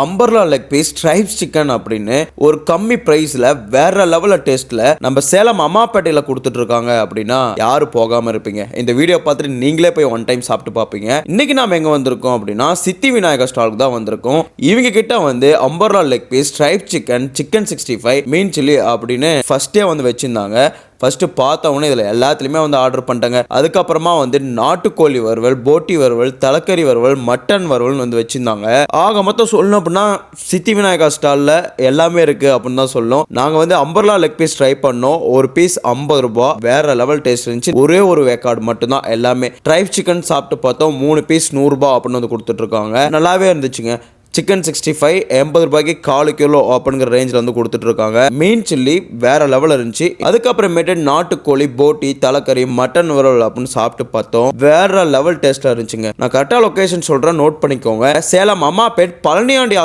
Umbrella leg piece stripes chicken அப்படின்னு ஒரு கம்மி பிரைஸ்ல வேற லெவல்ல டேஸ்ட்ல நம்ம சேலம் அம்மாப்பேட்டையில கொடுத்துட்டு இருக்காங்க அப்படின்னா யாரு போகாம இருப்பீங்க? இந்த வீடியோ பார்த்துட்டு நீங்களே போய் ஒன் டைம் சாப்பிட்டு பார்ப்பீங்க. இன்னைக்கு நாம எங்க வந்திருக்கோம் அப்படின்னா சித்தி விநாயகர் ஸ்டாலுக்கு தான் வந்திருக்கோம். இவங்க கிட்ட வந்து umbrella leg piece stripe chicken, chicken 65, மீன் சில்லி அப்படின்னு ஃபர்ஸ்டே வந்து வச்சிருந்தாங்க. ஃபர்ஸ்ட் பார்த்தவொன்னே இதில் எல்லாத்துலேயுமே வந்து ஆர்டர் பண்ணிட்டாங்க. அதுக்கப்புறமா வந்து நாட்டுக்கோழி வறுவல், போட்டி வறுவல், தலைக்கறி வறுவல், மட்டன் வறுவல் வந்து வச்சிருந்தாங்க. ஆக மொத்தம் சொல்லணும் அப்படின்னா சித்தி விநாயகா ஸ்டாலில் எல்லாமே இருக்குது அப்படின்னு தான் சொல்லணும். நாங்கள் வந்து அம்பர்லா லெக் பீஸ் ட்ரை பண்ணோம். ஒரு பீஸ் 50 ரூபாய், வேற லெவல் டேஸ்ட் இருந்துச்சு. ஒரே ஒரு வேக்காடு மட்டும்தான் எல்லாமே. ட்ரைப் சிக்கன் சாப்பிட்டு பார்த்தோம், 3 பீஸ் 100 ரூபாய் அப்படின்னு வந்து கொடுத்துட்ருக்காங்க. நல்லாவே இருந்துச்சுங்க. சிக்கன் 65 80 ரூபாய்க்கு 1/4 கிலோ அப்படிங்கிற ரேஞ்சில் வந்து கொடுத்துட்டு இருக்காங்க. மீன் சில்லி வேற லெவலில் இருந்துச்சு. அதுக்கப்புறமேட்டு நாட்டுக்கோழி, போட்டி, தலைக்கறி, மட்டன் வறுவல் அப்படின்னு சாப்பிட்டு பார்த்தோம். வேற லெவல் டேஸ்ட்டாக இருந்துச்சுங்க. நான் கரெக்டாக லொக்கேஷன் சொல்கிறேன், நோட் பண்ணிக்கோங்க. சேலம் அம்மாப்பேட் பழனியாண்டி